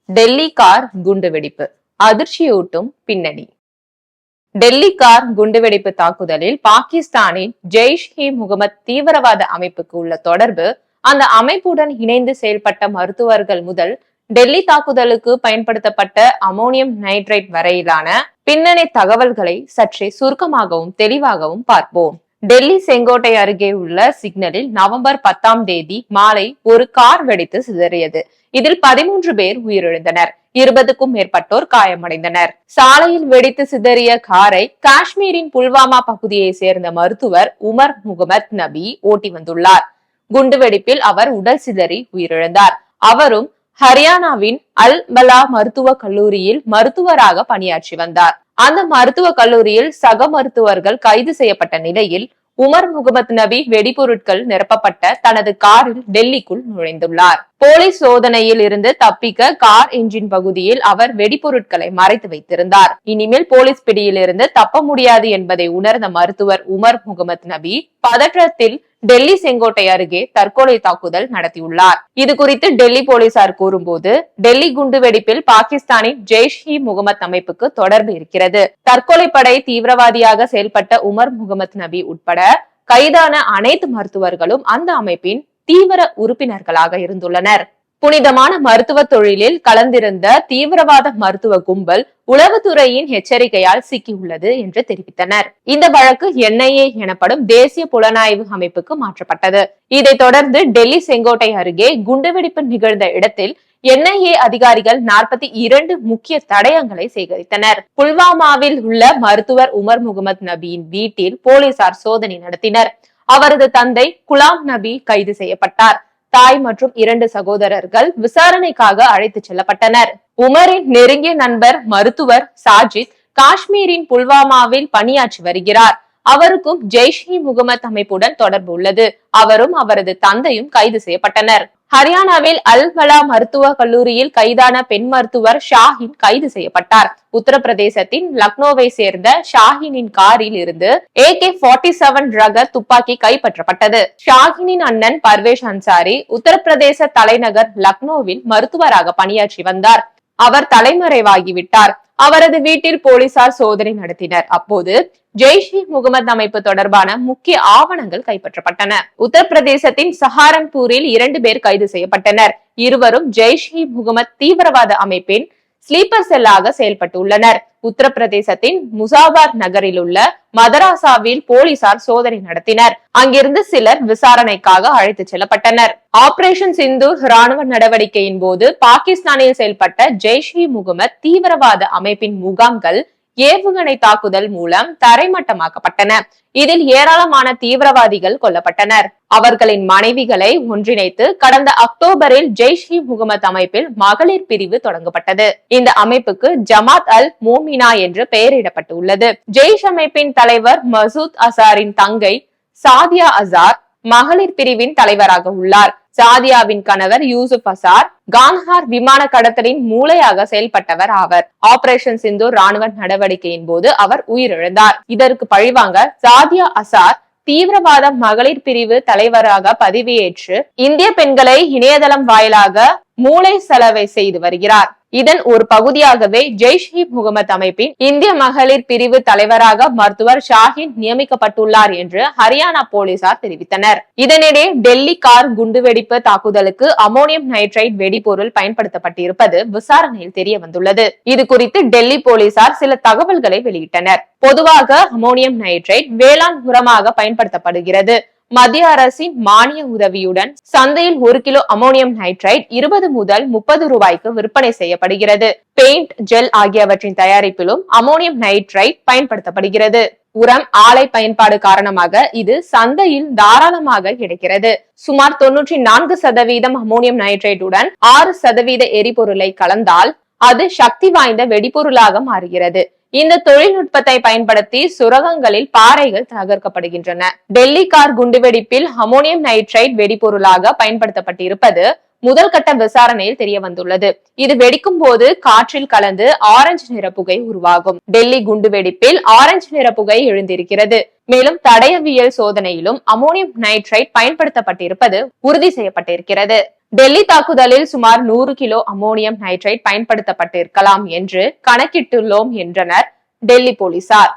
Delhi car குண்டுவெடிப்பு அதிர்ச்சியூட்டும் பின்னணி. டெல்லி கார் குண்டுவெடிப்பு தாக்குதலில் பாகிஸ்தானின் ஜெய்ஷ்-இ-முகமது தீவிரவாத அமைப்புக்கு உள்ள தொடர்பு, அந்த அமைப்புடன் இணைந்து செயல்பட்ட மருத்துவர்கள் முதல் டெல்லி தாக்குதலுக்கு பயன்படுத்தப்பட்ட அமோனியம் நைட்ரேட் வரையிலான பின்னணி தகவல்களை சற்றே சுருக்கமாகவும் தெளிவாகவும் பார்ப்போம். டெல்லி செங்கோட்டை அருகே உள்ள சிக்னலில் நவம்பர் 10ஆம் தேதி மாலை ஒரு கார் வெடித்து சிதறியது. இதில் 13 பேர் உயிரிழந்தனர், 20க்கும் மேற்பட்டோர் காயமடைந்தனர். சாலையில் வெடித்து சிதறிய காரை காஷ்மீரின் புல்வாமா பகுதியை சேர்ந்த மருத்துவர் உமர் முகமது நபி ஓட்டி வந்துள்ளார். குண்டுவெடிப்பில் அவர் உடல் சிதறி உயிரிழந்தார். அவரும் ஹரியானாவின் அல் பலா மருத்துவக் கல்லூரியில் மருத்துவராக பணியாற்றி வந்தார். அந்த மருத்துவக் கல்லூரியில் சக மருத்துவர்கள் கைது செய்யப்பட்ட நிலையில் உமர் முகமது நபி வெடிபொருட்கள் நிரப்பப்பட்ட தனது காரில் டெல்லிக்குள் நுழைந்துள்ளார். போலீஸ் சோதனையில் இருந்து தப்பிக்க கார் என்ஜின் பகுதியில் அவர் வெடிபொருட்களை மறைத்து வைத்திருந்தார். இனிமேல் போலீஸ் பிடியில் இருந்து தப்ப முடியாது என்பதை உணர்ந்த மருத்துவர் உமர் முகமது நபி பதற்றத்தில் டெல்லி செங்கோட்டை அருகே தற்கொலை தாக்குதல் நடத்தியுள்ளார். இது குறித்து டெல்லி போலீசார் கூறும்போது, டெல்லி குண்டுவெடிப்பில் பாகிஸ்தானின் ஜெய்ஷ்-இ-முகமது அமைப்புக்கு தொடர்பு இருக்கிறது. தற்கொலை படை தீவிரவாதியாக செயல்பட்ட உமர் முகமது நபி உட்பட கைதான அனைத்து மருத்துவர்களும் அந்த அமைப்பின் தீவிர உறுப்பினர்களாக இருந்துள்ளனர். புனிதமான மருத்துவ தொழிலில் கலந்திருந்த தீவிரவாத மருத்துவ கும்பல் உளவுத்துறையின் எச்சரிக்கையால் சிக்கியுள்ளது என்று தெரிவித்தனர். இந்த வழக்கு NIA எனப்படும் தேசிய புலனாய்வு அமைப்புக்கு மாற்றப்பட்டது. இதைத் தொடர்ந்து டெல்லி செங்கோட்டை அருகே குண்டுவெடிப்பு நிகழ்ந்த இடத்தில் NIA அதிகாரிகள் 42 முக்கிய தடயங்களை சேகரித்தனர். புல்வாமாவில் உள்ள மருத்துவர் உமர் முகமது நபியின் வீட்டில் போலீசார் சோதனை நடத்தினர். அவரது தந்தை குலாம் நபி கைது செய்யப்பட்டார். தாய் மற்றும் 2 சகோதரர்கள் விசாரணைக்காக அழைத்துச் செல்லப்பட்டனர். உமரின் நெருங்கிய நண்பர் மருத்துவர் சாஜித் காஷ்மீரின் புல்வாமாவில் பணியாற்றி வருகிறார். அவருக்கும் ஜெய்ஷ்-இ-முகமது அமைப்புடன் தொடர்பு உள்ளது. அவரும் அவரது தந்தையும் கைது செய்யப்பட்டனர். ஹரியானாவில் அல் பலா மருத்துவ கல்லூரியில் கைதான பெண் மருத்துவர் ஷாஹின் கைது செய்யப்பட்டார். உத்தரப்பிரதேசத்தின் லக்னோவை சேர்ந்த ஷாஹினின் காரில் இருந்து AK-47 ரக துப்பாக்கி கைப்பற்றப்பட்டது. ஷாஹினின் அண்ணன் பர்வேஷ் அன்சாரி உத்தரப்பிரதேச தலைநகர் லக்னோவில் மருத்துவராக பணியாற்றி வந்தார். அவர் தலைமறைவாகிவிட்டார். அவரது வீட்டில் போலீசார் சோதனை நடத்தினர். அப்போது ஜெய்ஷ்-இ-முகமது அமைப்பு தொடர்பான முக்கிய ஆவணங்கள் கைப்பற்றப்பட்டன. உத்தரப்பிரதேசத்தின் சஹாரன்பூரில் 2 பேர் கைது செய்யப்பட்டனர். இருவரும் ஜெய்ஷ்-இ-முகமது தீவிரவாத அமைப்பின் ஸ்லீப்பர் செல்லாக செயல்பட்டுள்ளனர். உத்தரப்பிரதேசத்தின் முசாபாத் நகரில் உள்ள மதராசாவில் போலீசார் சோதனை நடத்தினர். அங்கிருந்து சிலர் விசாரணைக்காக அழைத்துச் செல்லப்பட்டனர். ஆபரேஷன் சிந்தூர் ராணுவ நடவடிக்கையின் போது பாகிஸ்தானில் செயல்பட்ட ஜெய்ஷ்-இ-முகமது தீவிரவாத அமைப்பின் முகாம்கள் ஏவுகணை தாக்குதல் மூலம் தரைமட்டமாக்கப்பட்டன. இதில் ஏராளமான தீவிரவாதிகள் கொல்லப்பட்டனர். அவர்களின் மனைவிகளை ஒன்றிணைத்து கடந்த அக்டோபரில் ஜெய்ஷ்-இ-முகமது அமைப்பில் மகளிர் பிரிவு தொடங்கப்பட்டது. இந்த அமைப்புக்கு ஜமாத் அல் மோமினா என்று பெயரிடப்பட்டுள்ளது. ஜெய்ஷ் அமைப்பின் தலைவர் மசூத் அசாரின் தங்கை சாதியா அசார் மகளிர் பிரிவின் தலைவராக உள்ளார். சாதியாவின் கணவர் யூசுப் அசார் கான்ஹார் விமான கடத்தலின் மூளையாக செயல்பட்டவர் ஆவர். ஆபரேஷன் சிந்தூர் ராணுவ நடவடிக்கையின் போது அவர் உயிரிழந்தார். இதற்கு பழிவாங்க சாதியா அசார் தீவிரவாத மகளிர் பிரிவு தலைவராக பதவியேற்று இந்திய பெண்களை இணையதளம் வாயிலாக மூளை செலவை செய்து வருகிறார். இதன் ஒரு பகுதியாகவே ஜெய்ஷ்-இ-முகமது அமைப்பின் இந்திய மகளிர் பிரிவு தலைவராக மருத்துவர் ஷாஹின் நியமிக்கப்பட்டுள்ளார் என்று ஹரியானா போலீசார் தெரிவித்தனர். இதனிடையே டெல்லி கார் குண்டுவெடிப்பு தாக்குதலுக்கு அமோனியம் நைட்ரைட் வெடிபொருள் பயன்படுத்தப்பட்டிருப்பது விசாரணையில் தெரிய வந்துள்ளது. இது குறித்து டெல்லி போலீசார் சில தகவல்களை வெளியிட்டனர். பொதுவாக அமோனியம் நைட்ரைட் வேளாண் உரமாக பயன்படுத்தப்படுகிறது. மத்திய அரசின் மானிய உதவியுடன் சந்தையில் 1 கிலோ அமோனியம் நைட்ரைட் 20 முதல் 30 ரூபாய்க்கு விற்பனை செய்யப்படுகிறது. பெயிண்ட், ஜெல் ஆகியவற்றின் தயாரிப்பிலும் அமோனியம் நைட்ரைட் பயன்படுத்தப்படுகிறது. உரம், ஆலை பயன்பாடு காரணமாக இது சந்தையில் தாராளமாக கிடைக்கிறது. சுமார் 94% அமோனியம் நைட்ரைட்டுடன் 6% எரிபொருளை கலந்தால் அது சக்தி வாய்ந்த வெடிபொருளாக மாறுகிறது. இந்த தொழில்நுட்பத்தை பயன்படுத்தி சுரங்கங்களில் பாறைகள் தகர்க்கப்படுகின்றன. டெல்லி கார் குண்டுவெடிப்பில் அமோனியம் நைட்ரைட் வெடிபொருளாக பயன்படுத்தப்பட்டிருப்பது முதல் கட்ட விசாரணையில் தெரிய வந்துள்ளது. இது வெடிக்கும் போது காற்றில் கலந்து ஆரஞ்சு நிற புகை உருவாகும். டெல்லி குண்டுவெடிப்பில் ஆரஞ்சு நிற புகை எழுந்திருக்கிறது. மேலும் தடயவியல் சோதனையிலும் அமோனியம் நைட்ரைட் பயன்படுத்தப்பட்டிருப்பது உறுதி செய்யப்பட்டிருக்கிறது. டெல்லி தாக்குதலில் சுமார் 100 கிலோ அமோனியம் நைட்ரைட் பயன்படுத்தப்பட்டிருக்கலாம் என்று கணக்கிட்டுள்ளோம் என்றனர் டெல்லி போலீசார்.